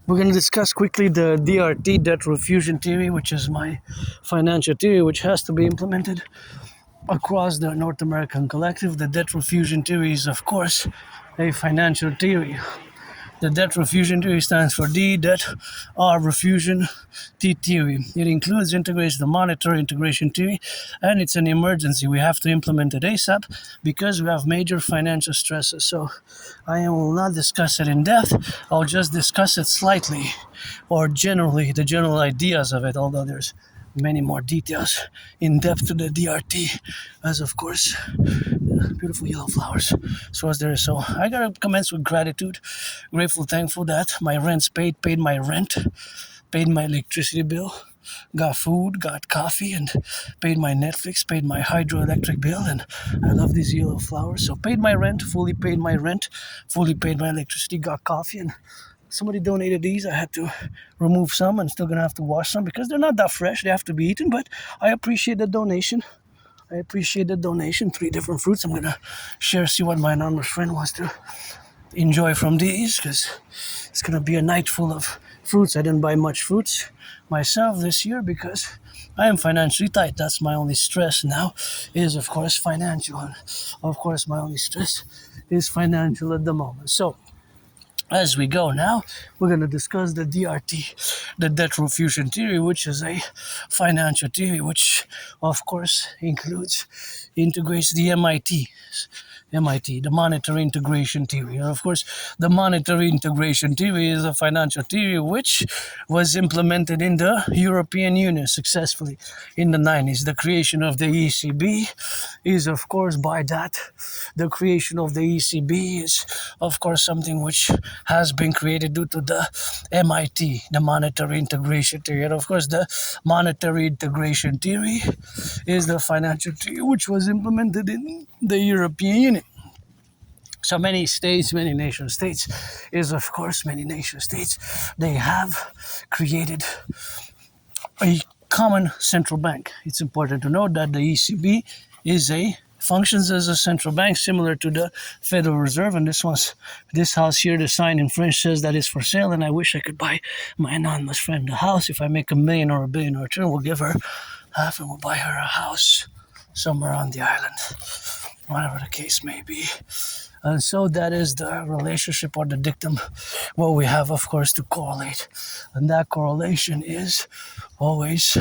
We're going to discuss quickly the DRT, debt refusion theory, which is my financial theory, which has to be implemented across the North American collective. The debt refusion theory is, of course, a financial theory. The debt refusion theory stands for D, debt, R, refusion, T, theory. It integrates the monetary integration theory, and it's an emergency. We have to implement it ASAP because we have major financial stresses. So I will not discuss it in depth. I'll just discuss it slightly or generally, the general ideas of it, although there's many more details in depth to the DRT, as of course beautiful yellow flowers. So as there is, so I gotta commence with gratitude, grateful, thankful that my rent's paid my rent, paid my electricity bill, got food, got coffee, and paid my Netflix, paid my hydroelectric bill, and I love these yellow flowers. So paid my rent, fully paid my electricity, got coffee, and somebody donated these. I had to remove some. I'm still gonna have to wash some because they're not that fresh. They have to be eaten, but I appreciate the donation. 3 different fruits. I'm gonna see what my anonymous friend wants to enjoy from these, because it's gonna be a night full of fruits. I didn't buy much fruits myself this year because I am financially tight. That's my only stress now, is of course financial. And of course my only stress is financial at the moment. So as we go now, we're going to discuss the DRT, the debt refusion theory, which is a financial theory, which of course integrates the MIT, the monetary integration theory. And of course, the monetary integration theory is a financial theory which was implemented in the European Union successfully in the 90s. The creation of the ECB is, of course, the creation of the ECB is, of course, something which has been created due to the MIT, the monetary integration theory. And of course, the monetary integration theory is the financial theory which was implemented in the European Union. So many nation states, they have created a common central bank. It's important to note that the ECB functions as a central bank similar to the Federal Reserve, and this house here, the sign in French says that it's for sale, and I wish I could buy my anonymous friend a house. If I make $1 million or $1 billion return, we'll give her half and we'll buy her a house somewhere on the island, whatever the case may be. And so that is the relationship or the dictum what we have, of course, to correlate. And that correlation is always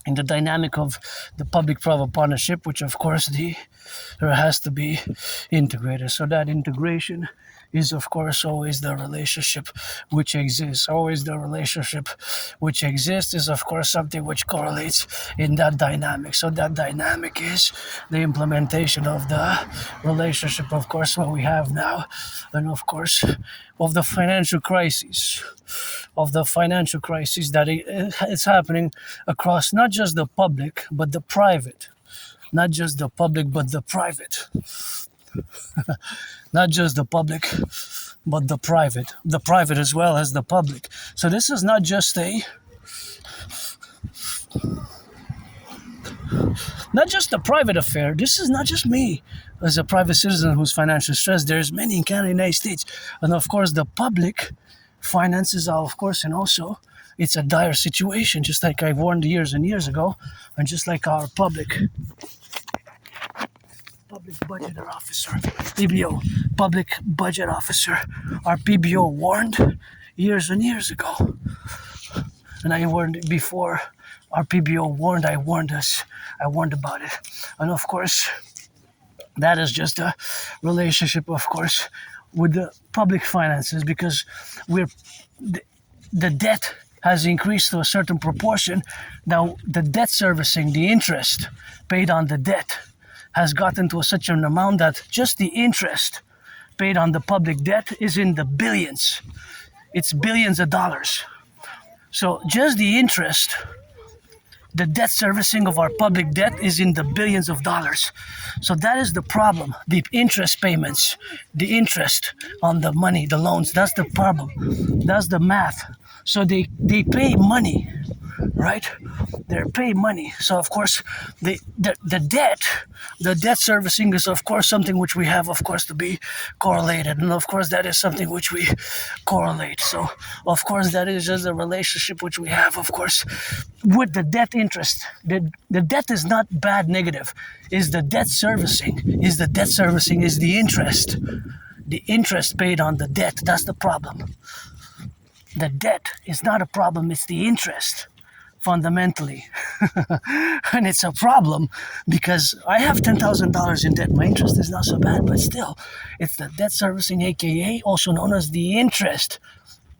in the dynamic of the public-private partnership, which of course there has to be integrated. So that integration is, of course, always the relationship which exists. Always the relationship which exists is, of course, something which correlates in that dynamic. So that dynamic is the implementation of the relationship, of course, what we have now, and of course, of the financial crisis. That it's happening across not just the public, but the private. Not just the public, but the private. Not just the public, but the private as well as the public. So this is not just a private affair. This is not just me as a private citizen who's financially stressed. There's many in Canada, United States, and of course the public finances are, of course, and also it's a dire situation, just like I warned years and years ago, and just like our public budget officer, PBO, public budget officer, our PBO warned years and years ago. And I warned before our PBO warned, I warned about it. And of course, that is just a relationship, of course, with the public finances, because the debt has increased to a certain proportion. Now, the debt servicing, the interest paid on the debt, has gotten to such an amount that just the interest paid on the public debt is in the billions. It's billions of dollars. So just the interest, the debt servicing of our public debt is in the billions of dollars. So that is the problem. The interest payments, the interest on the money, the loans, that's the problem. That's the math. So they pay money, right? they're paid money. So of course, the debt servicing is of course something which we have, of course, to be correlated, and of course that is something which we correlate. So of course that is just a relationship which we have, of course, with the debt interest. The debt is not bad negative. Is the debt servicing? Is the interest? The interest paid on the debt, that's the problem. The debt is not a problem, it's the interest, fundamentally. And it's a problem because I have $10,000 in debt. My interest is not so bad, but still, it's the debt servicing, aka also known as the interest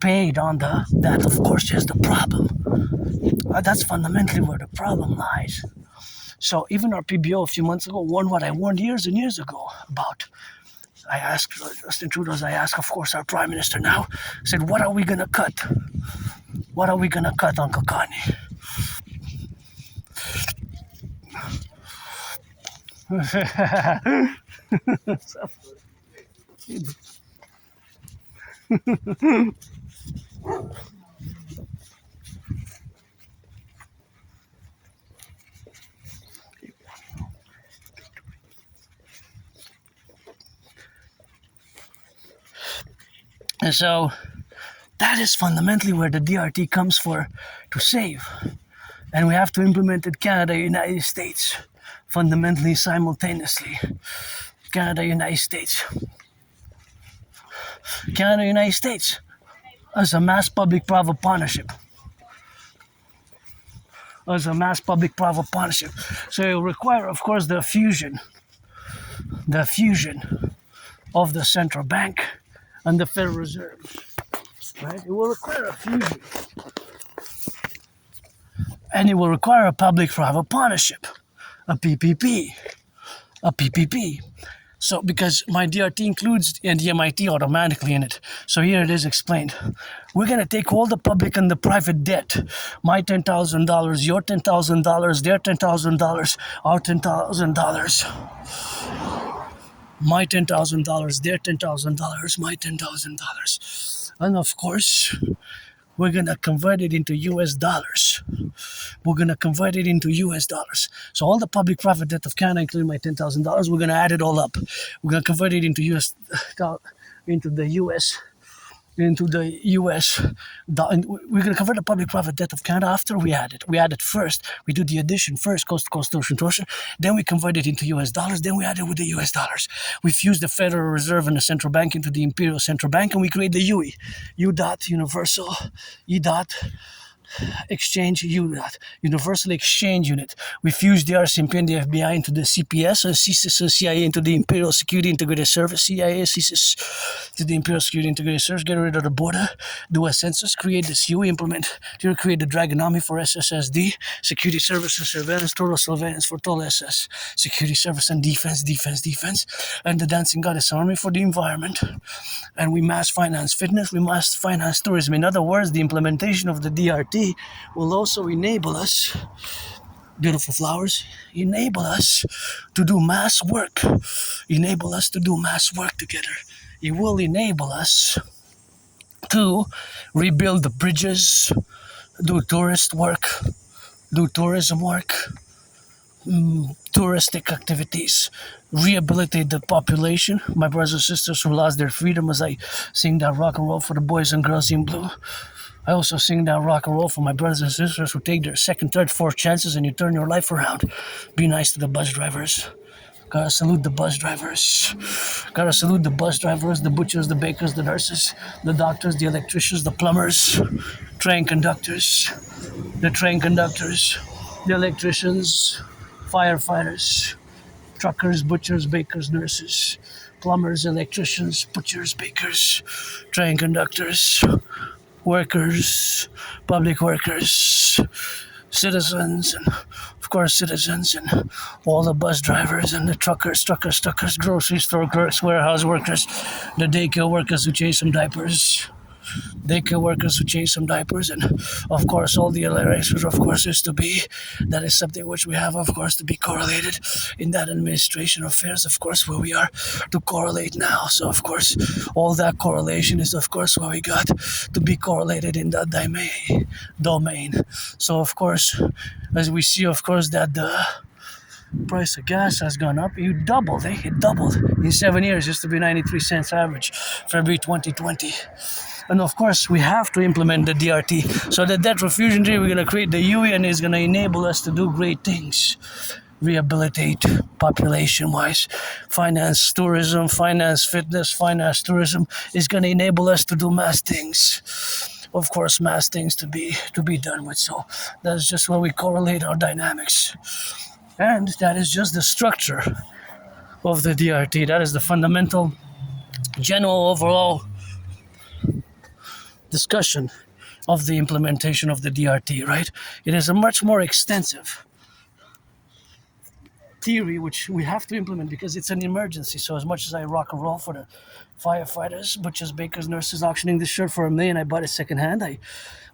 paid on that, of course, is the problem. That's fundamentally where the problem lies. So even our PBO a few months ago warned what I warned years and years ago about. I asked Justin Trudeau, I asked, of course, our Prime Minister now, I said, what are we going to cut? What are we going to cut, Uncle Connie? And so that is fundamentally where the DRT comes for, to save. And we have to implement it Canada, United States, fundamentally simultaneously. Canada, United States. Canada, United States as a mass public-private partnership. As a mass public-private partnership. So it will require, of course, the fusion of the central bank and the Federal Reserve. Right? It will require a fusion. And it will require a public-private partnership, a PPP. So because my DRT includes the MIT automatically in it. So here it is explained. We're going to take all the public and the private debt. My $10,000, your $10,000, their $10,000, our $10,000. My $10,000, their $10,000, my $10,000. And of course, we're going to convert it into US dollars. So all the public-private debt of Canada, including my $10,000, we're going to add it all up. We're going to convert it into we're going to convert the public-private debt of Canada after we add it. We add it first. We do the addition first, coast to coast, ocean to ocean. Then we convert it into US dollars. Then we add it with the US dollars. We fuse the Federal Reserve and the central bank into the Imperial Central Bank, and we create the UE. U dot universal, E dot exchange unit, universal exchange unit. We fused the RCMP and the FBI into the CPS, and CSIS and CIA into the Imperial Security Integrated Service, CIA, CSIS to the Imperial Security Integrated Service, get rid of the border, do a census, create this UE, implement, create the Dragon Army for SSSD, Security Service and Surveillance, Total Surveillance for Total SS, Security Service and Defense, and the Dancing Goddess Army for the environment. And we mass finance fitness, we mass finance tourism. In other words, the implementation of the DRT will also enable us, beautiful flowers, enable us to do mass work, together. It will enable us to rebuild the bridges, do tourism work, touristic activities, rehabilitate the population, my brothers and sisters who lost their freedom, as I sing that rock and roll for the boys and girls in blue. I also sing that rock and roll for my brothers and sisters who take their second, third, fourth chances and you turn your life around. Be nice to the bus drivers. Gotta salute the bus drivers. The butchers, the bakers, the nurses, the doctors, the electricians, the plumbers, train conductors, the electricians, firefighters, truckers, butchers, bakers, nurses, plumbers, electricians, butchers, bakers, train conductors, workers, public workers, citizens, and all the bus drivers and the truckers, grocery store clerks, warehouse workers, the daycare workers who chase some diapers, daycare workers who change some diapers, and of course all the other ratios, of course, is to be, that is something which we have, of course, to be correlated in that administration affairs, of course, where we are to correlate now. So of course all that correlation is, of course, what we got to be correlated in that domain. So of course, as we see, of course, that the price of gas has gone up. It doubled, It doubled in 7 years, just to be 93 cents average, February 2020. And of course, we have to implement the DRT. So the debt refusion tree, we're going to create the UE, and it's going to enable us to do great things. Rehabilitate population-wise, finance tourism, finance fitness, finance tourism is going to enable us to do mass things. Of course, mass things to be done with. So that's just where we correlate our dynamics. And that is just the structure of the DRT. That is the fundamental, general, overall discussion of the implementation of the DRT, right? It is a much more extensive theory which we have to implement because it's an emergency. So as much as I rock and roll for the firefighters, butchers, bakers, nurses auctioning this shirt for $1 million, I bought it secondhand. I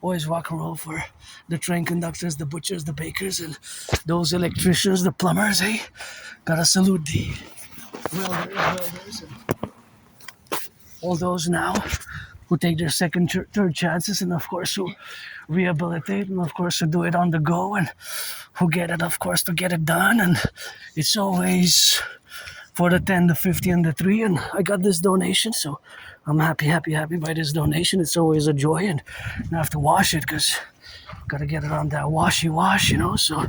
always rock and roll for the train conductors, the butchers, the bakers, and those electricians, the plumbers. Hey, gotta salute the welders, and all those now who take their second, third chances, and of course who rehabilitate, and of course who do it on the go, and who get it, of course, to get it done. And it's always for the 10, the 50, and the 3. And I got this donation, so I'm happy by this donation. It's always a joy, and I have to wash it because gotta get it on that washy wash, So,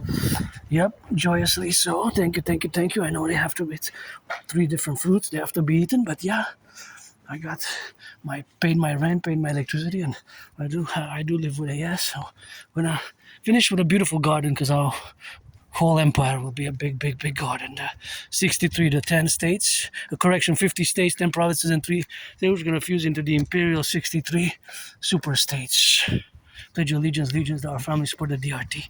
yep, joyously so. Thank you. I know they have to eat 3 different fruits. They have to be eaten, but yeah, I got paid my rent, paid my electricity, and I do live with AS. So we're gonna finish with a beautiful garden because our whole empire will be a big garden. 63 to 10 states, 50 states, 10 provinces, and 3 states. We're gonna fuse into the imperial 63 super states. Pledge your allegiance to our family, support the DRT.